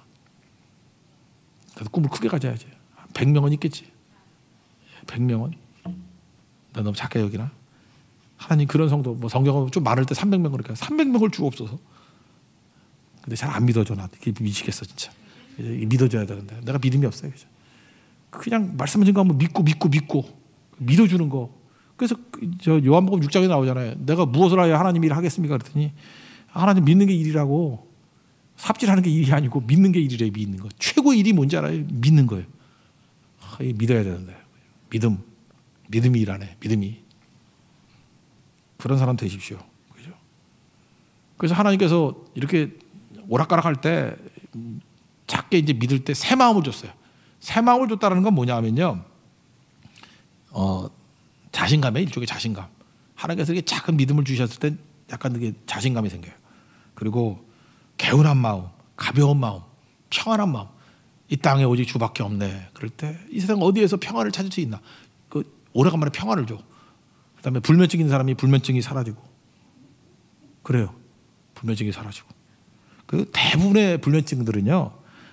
나도 꿈을 크게 가져야지. 100명은 있겠지. 100명은? 나 너무 작게 여기나? 하나님 그런 성도, 성경은 좀 많을 때 300명 그렇게 300명을 주옵소서. 근데 잘 안 믿어줘. 나 미치겠어 진짜. 믿어줘야 되는데 내가 믿음이 없어요. 그죠? 그냥 말씀하신 거 한번 믿고 믿어주는 거. 그래서 저 요한복음 6장에 나오잖아요. 내가 무엇을 하여 하나님 일을 하겠습니까? 그랬더니 하나님 믿는 게 일이라고. 삽질하는 게 일이 아니고 믿는 게 일이래. 믿는 거. 최고의 일이 뭔지 알아요? 믿는 거예요. 믿어야 되는데. 믿음이 일하네. 믿음이. 그런 사람 되십시오. 그죠? 그래서 하나님께서 이렇게 오락가락할 때 작게 이제 믿을 때 새 마음을 줬어요. 새 마음을 줬다는 건 뭐냐 하면요. 자신감의 일종의 자신감. 하나님께서 이렇게 작은 믿음을 주셨을 때 약간 이게 자신감이 생겨요. 그리고 개운한 마음, 가벼운 마음, 평안한 마음. 이 땅에 오직 주밖에 없네. 그럴 때 이 세상 어디에서 평안을 찾을 수 있나? 오래간만에 평안을 줘. 그다음에 불면증 있는 사람이 불면증이 사라지고. 그래요. 불면증이 사라지고. 그 대부분의 불면증들은요.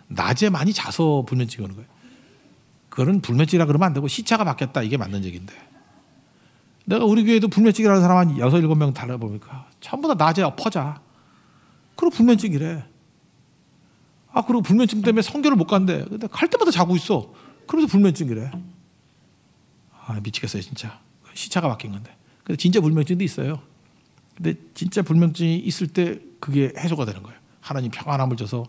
낮에 많이 자서 불면증이 오는 거예요. 그거는 불면증이라 그러면 안 되고 시차가 바뀌었다. 이게 맞는 얘기인데. 내가 우리 교회도 불면증이라는 사람 한 6, 7명 달라보니까 전부 다 낮에 엎어자. 그리고 불면증이래. 그리고 불면증 때문에 성교를 못 간대. 근데 갈 때마다 자고 있어. 그래서 불면증이래. 미치겠어요 진짜. 시차가 바뀐 건데. 근데 진짜 불면증도 있어요. 근데 진짜 불면증이 있을 때 그게 해소가 되는 거예요. 하나님 평안함을 줘서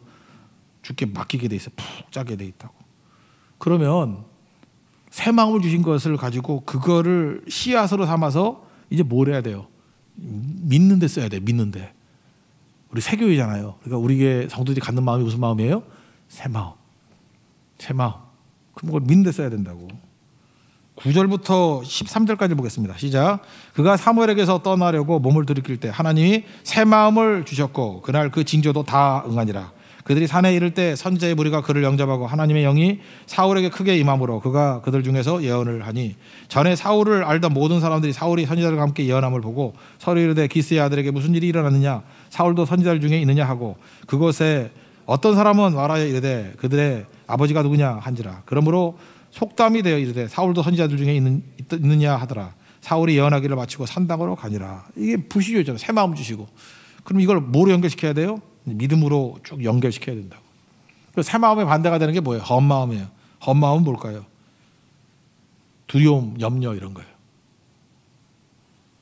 주께 맡기게 돼 있어요. 푹 짜게 돼 있다고. 그러면 새 마음을 주신 것을 가지고 그거를 씨앗으로 삼아서 이제 뭘 해야 돼요? 믿는 데 써야 돼요. 믿는 데. 우리 새교회잖아요. 그러니까 우리 교회 성도들이 갖는 마음이 무슨 마음이에요? 새 마음. 새 마음. 그럼 그걸 믿는 데 써야 된다고. 9절부터 13절까지 보겠습니다. 시작. 그가 사무엘에게서 떠나려고 몸을 들이킬 때 하나님이 새 마음을 주셨고 그날 그 징조도 다 응하니라. 그들이 산에 이를 때 선지자의 무리가 그를 영접하고 하나님의 영이 사울에게 크게 임함으로 그가 그들 중에서 예언을 하니 전에 사울을 알던 모든 사람들이 사울이 선지자들과 함께 예언함을 보고 서로 이르되 기스의 아들에게 무슨 일이 일어났느냐 사울도 선지자들 중에 있느냐 하고 그곳에 어떤 사람은 말하여 이르되 그들의 아버지가 누구냐 한지라. 그러므로 속담이 되어 이르되 사울도 선지자들 중에 있느냐 하더라. 사울이 예언하기를 마치고 산당으로 가니라. 이게 불시조잖아요. 새 마음 주시고. 그럼 이걸 뭐로 연결시켜야 돼요? 믿음으로 쭉 연결시켜야 된다고. 새 마음의 반대가 되는 게 뭐예요? 헛 마음이에요. 헛 마음은 뭘까요? 두려움, 염려 이런 거예요.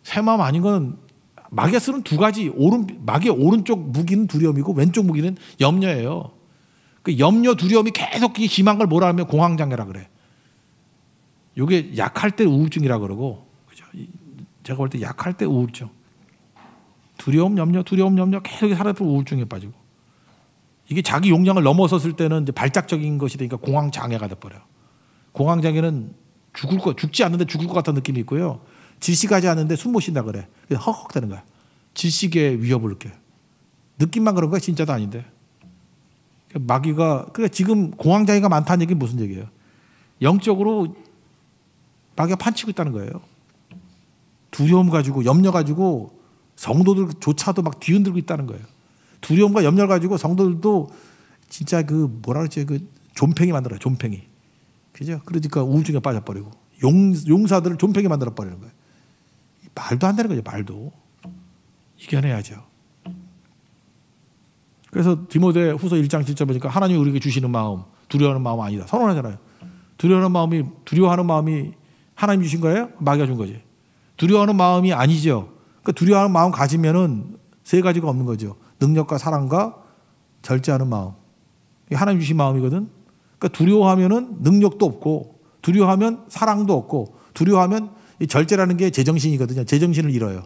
새 마음 아닌 건 마귀가 쓰는 두 가지. 마귀의 오른쪽 무기는 두려움이고 왼쪽 무기는 염려예요. 그 염려, 두려움이 계속 심한 걸 뭐라 하면 공황장애라 그래. 이게 약할 때 우울증이라 그러고, 그죠? 제가 볼 때 약할 때 우울증. 두려움, 염려 계속 살아도 우울증에 빠지고. 이게 자기 용량을 넘어섰을 때는 이제 발작적인 것이 되니까 공황장애가 돼버려요. 공황장애는 죽지 않는데 죽을 것 같은 느낌이 있고요. 질식하지 않는데 숨 못 쉰다 그래. 헉헉 되는 거야. 질식의 위협을 느껴요. 느낌만 그런 거야. 진짜도 아닌데. 마귀가, 그러니까 지금 공황장애가 많다는 얘기는 무슨 얘기예요? 영적으로 마귀가 판치고 있다는 거예요. 두려움 가지고 염려 가지고 성도들조차도 막 뒤흔들고 있다는 거예요. 두려움과 염려 가지고 성도들도 진짜 그 뭐라 그러지, 그 존팽이 만들어요. 존팽이. 그죠? 그러니까 우울증에 빠져버리고 용사들을 존팽이 만들어 버리는 거예요. 말도 안 되는 거죠. 말도. 이겨내야죠. 그래서 디모데 후서 1장 7절 보니까 하나님이 우리에게 주시는 마음, 두려워하는 마음 아니다. 선언하잖아요. 두려워하는 마음이 하나님이 주신 거예요? 마귀가 준 거지. 두려워하는 마음이 아니죠. 그러니까 두려워하는 마음 가지면은 세 가지가 없는 거죠. 능력과 사랑과 절제하는 마음. 이게 하나님 주신 마음이거든. 그러니까 두려워하면은 능력도 없고, 두려워하면 사랑도 없고, 두려워하면 이 절제라는 게 제정신이거든요. 제정신을 잃어요.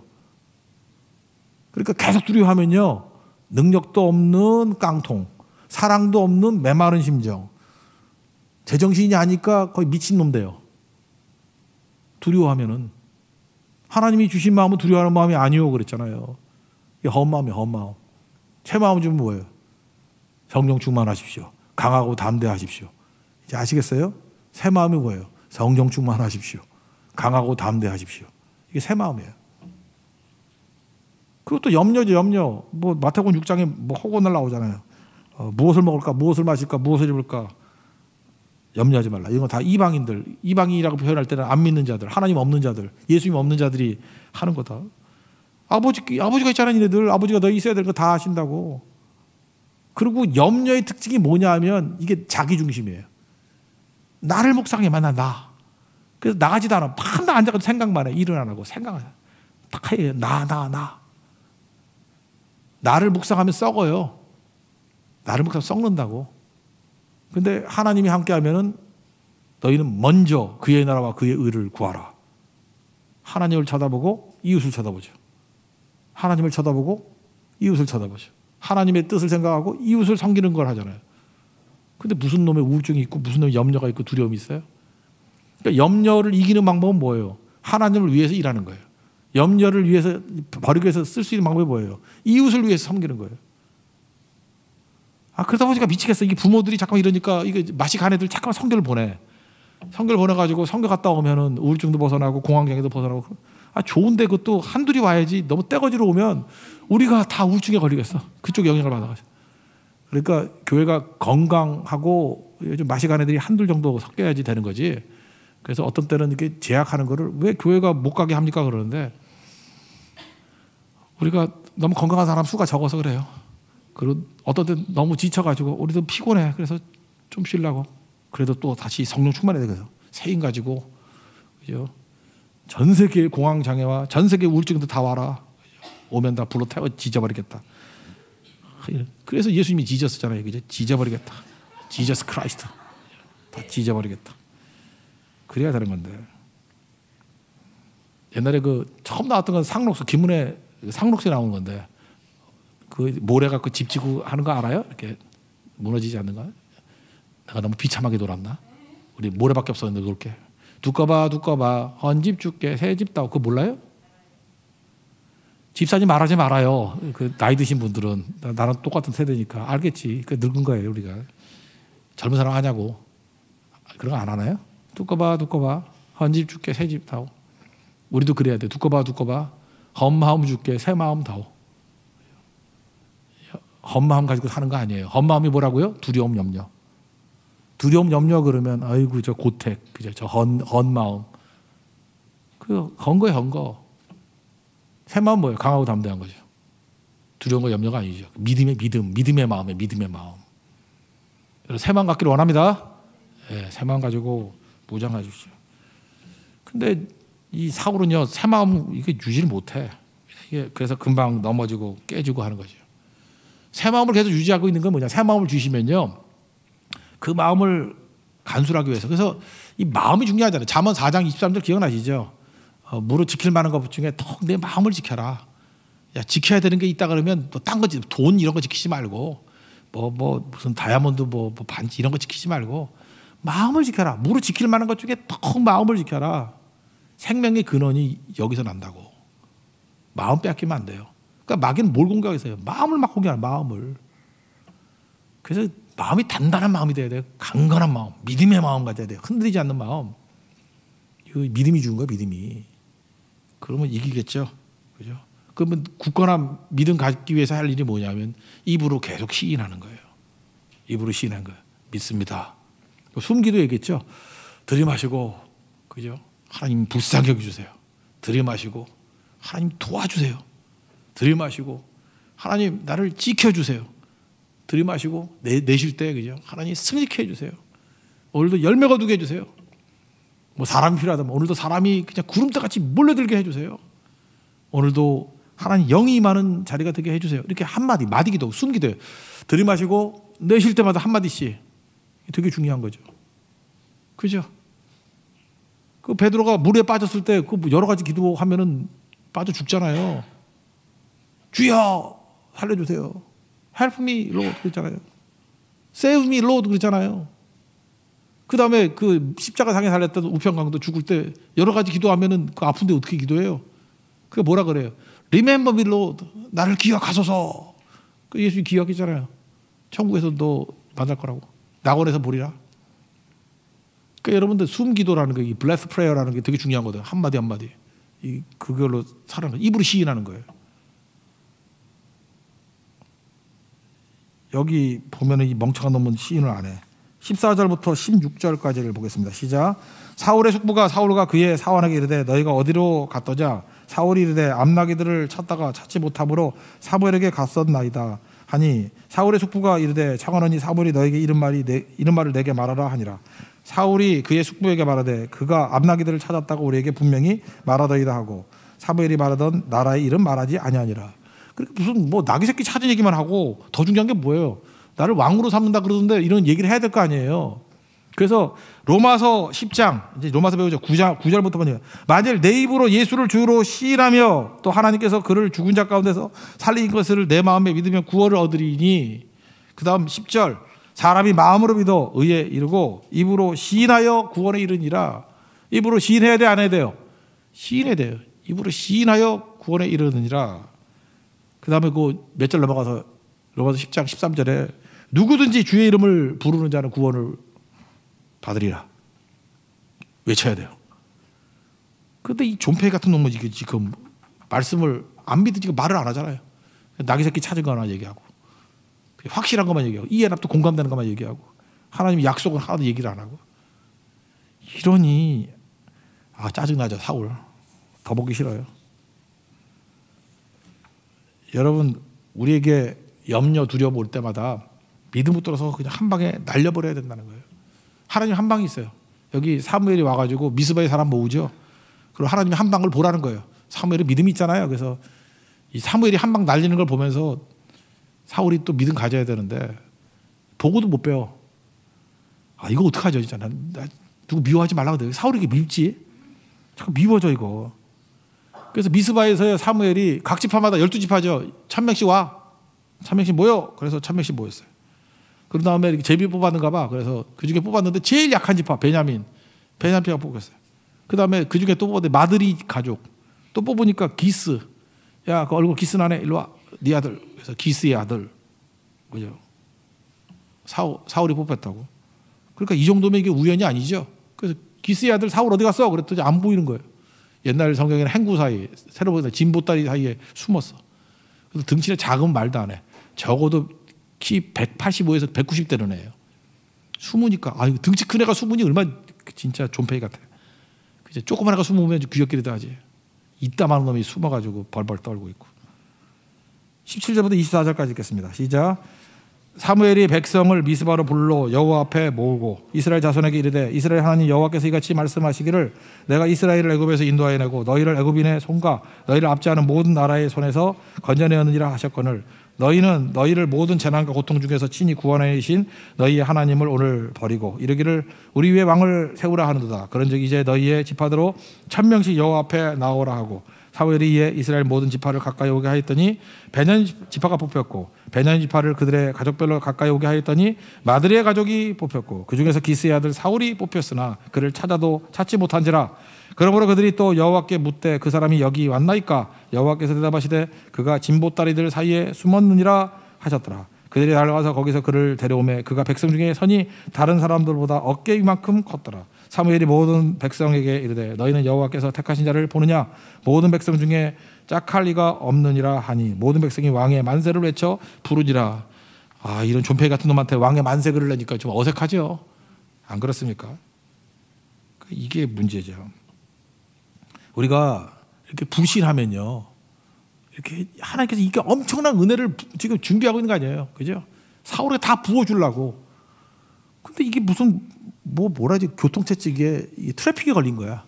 그러니까 계속 두려워하면요, 능력도 없는 깡통, 사랑도 없는 메마른 심정, 제정신이 아니까 거의 미친놈 돼요. 두려워하면은. 하나님이 주신 마음은 두려워하는 마음이 아니오 그랬잖아요. 이게 헛마음이에요. 헛마음. 새 마음 좀 뭐예요? 성령 충만하십시오. 강하고 담대하십시오. 이제 아시겠어요? 새 마음이 뭐예요? 성령 충만하십시오. 강하고 담대하십시오. 이게 새 마음이에요. 그것도 염려죠. 염려. 뭐 마태복음 6장에 뭐 허구날 나오잖아요. 무엇을 먹을까, 무엇을 마실까, 무엇을 입을까. 염려하지 말라. 이런 거 다 이방인들, 이방인이라고 표현할 때는 안 믿는 자들, 하나님 없는 자들, 예수님 없는 자들이 하는 거다. 아버지가 있잖아요. 니네들. 아버지가 너희 있어야 될 거 다 하신다고. 그리고 염려의 특징이 뭐냐 하면 이게 자기 중심이에요. 나를 묵상해만 나. 그래서 나가지도 않아. 맨날 앉아서 생각만 해. 일은 안 하고 생각을 딱 해요. 나. 나를 묵상하면 썩어요. 나를 묵상하면 썩는다고. 근데 하나님이 함께하면은 너희는 먼저 그의 나라와 그의 의를 구하라. 하나님을 쳐다보고 이웃을 쳐다보죠. 하나님을 쳐다보고 이웃을 쳐다보죠. 하나님의 뜻을 생각하고 이웃을 섬기는 걸 하잖아요. 근데 무슨 놈의 우울증이 있고 무슨 놈의 염려가 있고 두려움이 있어요? 그러니까 염려를 이기는 방법은 뭐예요? 하나님을 위해서 일하는 거예요. 염려를 위해서 버리기 위해서 쓸 수 있는 방법이 뭐예요? 이웃을 위해서 섬기는 거예요. 그러다 보니까 미치겠어. 이게 부모들이 잠깐 이러니까 이게 맛이 간 애들 잠깐 성교를 보내. 성교를 보내가지고 성교 갔다 오면은 우울증도 벗어나고 공황장애도 벗어나고. 좋은데 그것도 한둘이 와야지. 너무 떼거지로 오면 우리가 다 우울증에 걸리겠어. 그쪽 영향을 받아가지고. 그러니까 교회가 건강하고 좀 맛이 간 애들이 한둘 정도 섞여야지 되는 거지. 그래서 어떤 때는 이렇게 제약하는 거를 왜 교회가 못 가게 합니까? 그러는데 우리가 너무 건강한 사람 수가 적어서 그래요. 그리고 어떤 때 너무 지쳐가지고 우리도 피곤해. 그래서 좀 쉬려고. 그래도 또 다시 성령 충만해야 돼서 세임 가지고, 그죠? 전 세계의 공황장애와 전 세계 우울증도 다 와라. 오면 다 불러 태워 지져버리겠다. 그래서 예수님이 지졌잖아요. 그죠? 지져버리겠다. 지저스 크라이스트. 다 지져버리겠다. 그래야 되는 건데. 옛날에 그 처음 나왔던 건 상록수, 김문혜 상록수에 나오는 건데, 그 모래 갖고 집 지고 하는 거 알아요? 이렇게 무너지지 않는 거. 내가 너무 비참하게 놀았나? 우리 모래밖에 없었는데 놀게. 두꺼봐 헌집 줄게 새집 따오. 그거 몰라요? 집사님 말하지 말아요. 그 나이 드신 분들은 나랑 똑같은 세대니까 알겠지. 그 늙은 거예요 우리가. 젊은 사람 하냐고. 그런 거 안 하나요? 두꺼봐 헌집 줄게 새집 따오. 우리도 그래야 돼. 두꺼봐 헛마음 줄게 새 마음 다오. 헛마음 가지고 사는 거 아니에요. 헛마음이 뭐라고요? 두려움, 염려. 두려움, 염려 그러면 아이고 저 고택, 그죠? 저 헌 마음. 그 헌거예요, 헌거. 새 마음 뭐예요? 강하고 담대한 거죠. 두려움과 염려가 아니죠. 믿음의 믿음, 믿음의 마음에 믿음의 마음. 새 마음 갖기를 원합니다. 네, 새 마음 가지고 무장해 주십시오. 근데 이 사울은요, 새 마음 이게 유지를 못해. 이게 그래서 금방 넘어지고 깨지고 하는 거죠. 새 마음을 계속 유지하고 있는 건 뭐냐? 새 마음을 주시면요, 그 마음을 간수하기 위해서. 그래서 이 마음이 중요하잖아요. 잠언 4장 23절 기억나시죠? 무릇 지킬 만한 것 중에 더 내 마음을 지켜라. 야, 지켜야 되는 게 있다 그러면 또 딴 거, 돈 이런 거 지키지 말고, 무슨 다이아몬드 반지 이런 거 지키지 말고 마음을 지켜라. 무릇 지킬 만한 것 중에 더 마음을 지켜라. 생명의 근원이 여기서 난다고. 마음 빼앗기면 안 돼요. 그러니까 마귀는 뭘 공격했어요? 마음을 막 공격하는 마음을. 그래서 마음이 단단한 마음이 돼야 돼요. 강건한 마음, 믿음의 마음 가져야 돼요. 흔들리지 않는 마음. 이거 믿음이 주는 거예요, 믿음이. 그러면 이기겠죠, 그죠? 그러면 굳건한 믿음 갖기 위해서 할 일이 뭐냐면 입으로 계속 시인하는 거예요. 입으로 시인하는 거예요. 믿습니다. 숨기도 얘기했죠. 들이마시고, 그죠? 하나님 불쌍히 여겨주세요. 들이마시고 하나님 도와주세요. 들이마시고 하나님 나를 지켜주세요. 들이마시고 내쉴 때, 그죠? 하나님 승리케 해주세요. 오늘도 열매 거두게 해주세요. 뭐 사람이 필요하다면 오늘도 사람이 그냥 구름대같이 몰려들게 해주세요. 오늘도 하나님 영이 임하는 자리가 되게 해주세요. 이렇게 한마디, 마디기도, 숨기도요. 들이마시고 내쉴 때마다 한마디씩. 되게 중요한 거죠. 그죠? 그 베드로가 물에 빠졌을 때 그 여러 가지 기도하면은 빠져 죽잖아요. 주여 살려주세요. Help me, Lord 그랬잖아요. Save me, Lord 그랬잖아요. 그 다음에 그 십자가 상에 달렸던 우편강도 죽을 때 여러 가지 기도하면은 그 아픈데 어떻게 기도해요? 그게 뭐라 그래요? Remember me, Lord. 나를 기억하소서. 그 예수 기억했잖아요. 천국에서 너 만날 거라고. 낙원에서 보리라. 그러니까 여러분들 숨기도라는 게, 이 blessed prayer라는 게 되게 중요한 거예요. 한마디 한마디. 그걸로 살아가는 거예요. 입으로 시인하는 거예요. 여기 보면은 이 멍청한 놈은 시인을 안 해. 14절부터 16절까지를 보겠습니다. 시작. 사울의 숙부가 사울과 그의 사원에게 이르되 너희가 어디로 갔더냐? 사울이 이르되 암나기들을 찾다가 찾지 못함으로 사무엘에게 갔었나이다 하니 사울의 숙부가 이르되 청하노니 사무엘이 너에게 이런 말을 내게 말하라 하니라. 사울이 그의 숙부에게 말하되 그가 암나기들을 찾았다고 우리에게 분명히 말하더이다 하고 사무엘이 말하던 나라의 이름 말하지 아니하니라. 그러니까 무슨 뭐 나귀 새끼 찾은 얘기만 하고 더 중요한 게 뭐예요? 나를 왕으로 삼는다 그러던데 이런 얘기를 해야 될 거 아니에요. 그래서 로마서 10장, 이제 로마서 배우죠. 9절부터 보면 만일 내 입으로 예수를 주로 시인하며 또 하나님께서 그를 죽은 자 가운데서 살린 것을 내 마음에 믿으면 구원을 얻으리니, 그 다음 10절 사람이 마음으로 믿어 의에 이르고 입으로 시인하여 구원에 이르니라. 입으로 시인해야 돼, 안 해야 돼요? 시인해야 돼요. 입으로 시인하여 구원에 이르느니라. 그 다음에 그 몇 절 넘어가서 로마서 10장 13절에 누구든지 주의 이름을 부르는 자는 구원을 받으리라. 외쳐야 돼요. 그런데 이 존폐 같은 놈은 지금 말씀을 안 믿으니까 말을 안 하잖아요. 나귀 새끼 찾은 거 하나 얘기하고 확실한 것만 얘기하고 이해 납도 공감되는 것만 얘기하고 하나님 약속은 하나도 얘기를 안 하고 이러니 짜증나죠. 사울 더 보기 싫어요. 여러분 우리에게 염려 두려움 올 때마다 믿음 붙들어서 그냥 한 방에 날려버려야 된다는 거예요. 하나님 한 방이 있어요. 여기 사무엘이 와가지고 미스바의 사람 모으죠. 그리고 하나님이 한 방을 보라는 거예요. 사무엘이 믿음이 있잖아요. 그래서 이 사무엘이 한 방 날리는 걸 보면서 사울이 또 믿음 가져야 되는데 보고도 못 배워. 이거 어떡하죠 진짜. 나 누구 미워하지 말라고 그래요. 사울이 이게 밉지? 자꾸 미워져 이거. 그래서 미스바에서 사무엘이 각 지파마다 12지파죠. 1000명씩 와. 1000명씩 모여. 그래서 1000명씩 모였어요. 그런 다음에 이렇게 제비 뽑았는가 봐. 그래서 그 중에 뽑았는데 제일 약한 지파 베냐민피가 뽑혔어요. 그 다음에 그 중에 또 뽑았는데 마드리 가족. 또 뽑으니까 기스. 야, 그 얼굴 기스 나네. 일로 와. 네 아들. 그래서 기스의 아들. 그죠? 사울이 뽑혔다고. 그러니까 이 정도면 이게 우연이 아니죠. 그래서 기스의 아들 사울 어디 갔어? 그랬더니 안 보이는 거예요. 옛날 성경에는 행구 사이, 새로 보이는 진보다리 사이에 숨었어. 그래서 등치는 작으면 말도 안 해. 적어도 키 185에서 190대는 해요. 숨으니까 이거 등치 큰 애가 숨으니 얼마나 진짜 존폐이 같아. 그죠? 조그만 애가 숨으면 귀엽기라도 하지. 이따만한 놈이 숨어가지고 벌벌 떨고 있고. 17절부터 24절까지 읽겠습니다. 시작. 사무엘이 백성을 미스바로 불러 여호와 앞에 모으고 이스라엘 자손에게 이르되 이스라엘 하나님 여호와께서 이같이 말씀하시기를 내가 이스라엘을 애굽에서 인도하여 내고 너희를 애굽인의 손과 너희를 압제하는 모든 나라의 손에서 건져내었느니라 하셨거늘 너희는 너희를 모든 재난과 고통 중에서 친히 구원하신 너희의 하나님을 오늘 버리고 이르기를 우리 위에 왕을 세우라 하는도다. 그런즉 이제 너희의 지파대로 1000명씩 여호와 앞에 나오라 하고 사무엘이 이에 이스라엘 모든 지파를 가까이 오게 하였더니 베냐민 지파가 뽑혔고 베냐민 지파를 그들의 가족별로 가까이 오게 하였더니 마드리의 가족이 뽑혔고 그 중에서 기스의 아들 사울이 뽑혔으나 그를 찾아도 찾지 못한지라. 그러므로 그들이 또 여호와께 묻되 그 사람이 여기 왔나이까. 여호와께서 대답하시되 그가 진보다리들 사이에 숨었느니라 하셨더라. 그들이 달려가서 거기서 그를 데려오매 그가 백성 중에 선이 다른 사람들보다 어깨 위만큼 컸더라. 사무엘이 모든 백성에게 이르되 너희는 여호와께서 택하신 자를 보느냐. 모든 백성 중에 짝할 리가 없느니라 하니 모든 백성이 왕의 만세를 외쳐 부르니라. 이런 존폐 같은 놈한테 왕의 만세 글을 내니까 좀 어색하죠. 안 그렇습니까? 이게 문제죠. 우리가 이렇게 불신하면요, 이렇게 하나님께서 이게 엄청난 은혜를 지금 준비하고 있는 거 아니에요, 그죠? 사울에 다 부어주려고. 근데 이게 무슨 뭐라지 교통체증에 트래픽에 걸린 거야.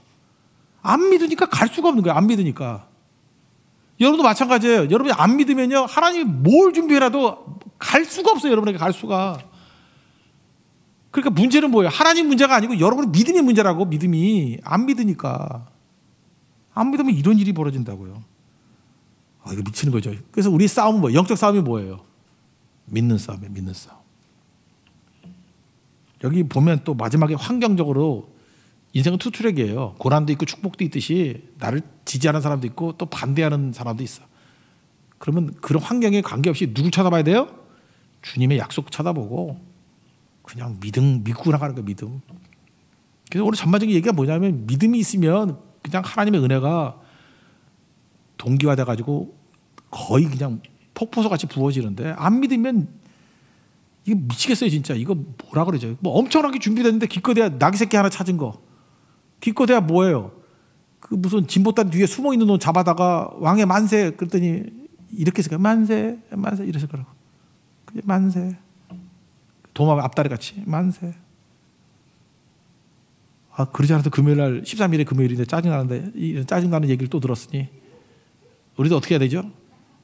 안 믿으니까 갈 수가 없는 거야. 안 믿으니까. 여러분도 마찬가지예요. 여러분이 안 믿으면요, 하나님이 뭘 준비해라도 갈 수가 없어요. 여러분에게 갈 수가. 그러니까 문제는 뭐예요? 하나님 문제가 아니고 여러분의 믿음의 문제라고. 믿음이 안 믿으니까. 안 믿으면 이런 일이 벌어진다고요. 이거 미치는 거죠. 그래서 우리 싸움은 뭐예요? 영적 싸움이 뭐예요? 믿는 싸움이에요. 믿는 싸움. 여기 보면 또 마지막에 환경적으로 인생은 투트랙이에요. 고난도 있고 축복도 있듯이 나를 지지하는 사람도 있고 또 반대하는 사람도 있어. 그러면 그런 환경에 관계없이 누굴 쳐다봐야 돼요? 주님의 약속 쳐다보고 그냥 믿고 나가는 거예요. 믿음. 그래서 오늘 전반적인 얘기가 뭐냐면 믿음이 있으면 그냥 하나님의 은혜가 동기화돼가지고 거의 그냥 폭포수 같이 부어지는데 안 믿으면 이거 미치겠어요. 진짜 이거 뭐라 그러죠? 뭐 엄청나게 준비됐는데 기껏해야 나귀 새끼 하나 찾은 거, 기껏해야 뭐예요? 그 무슨 진보단 뒤에 숨어 있는 놈 잡아다가 왕의 만세 그랬더니 이렇게 했을 거야. 만세 이랬을 거라고. 만세. 도마 앞다리 같이 만세. 그러지 않아도 금요일날 13일에 금요일인데 짜증나는 얘기를 또 들었으니 우리도 어떻게 해야 되죠?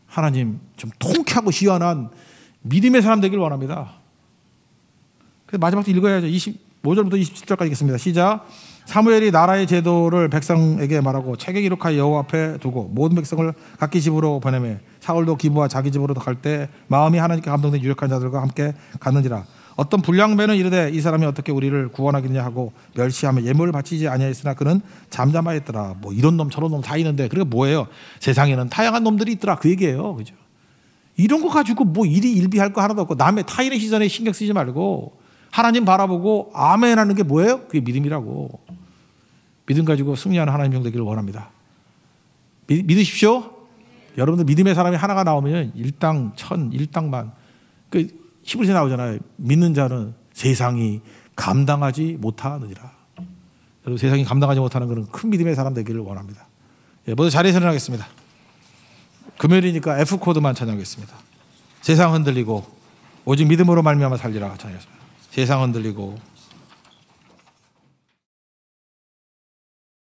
하나님 좀 통쾌하고 시원한 믿음의 사람 되길 원합니다. 그래서 마지막도 읽어야죠. 25절부터 27절까지 읽겠습니다. 시작. 사무엘이 나라의 제도를 백성에게 말하고 책에 기록하여 여호와 앞에 두고 모든 백성을 각기 집으로 보내매 사울도 기브와 자기 집으로 갈 때 마음이 하나님께 감동된 유력한 자들과 함께 갔는지라. 어떤 불량배는 이르되 이 사람이 어떻게 우리를 구원하겠냐 하고 멸시하며 예물을 바치지 아니하였으나 그는 잠잠하였더라. 뭐 이런 놈 저런 놈 다 있는데 그러니까 뭐예요? 세상에는 다양한 놈들이 있더라. 그 얘기예요. 그죠? 이런 거 가지고 뭐 일비할 거 하나도 없고 남의 타인의 시선에 신경 쓰지 말고 하나님 바라보고 아멘 하는 게 뭐예요? 그게 믿음이라고. 믿음 가지고 승리하는 하나님 형 되기를 원합니다. 믿으십시오. 여러분들 믿음의 사람이 하나가 나오면 일당 천, 일당만. 그 히브리서에 나오잖아요. 믿는 자는 세상이 감당하지 못하느니라. 여러분 세상이 감당하지 못하는 그런 큰 믿음의 사람 되기를 원합니다. 모두 자리에서 일어나겠습니다. 금요일이니까 F코드만 찬양하겠습니다. 세상 흔들리고 오직 믿음으로 말미암아 살리라 찬양했습니다. 세상 흔들리고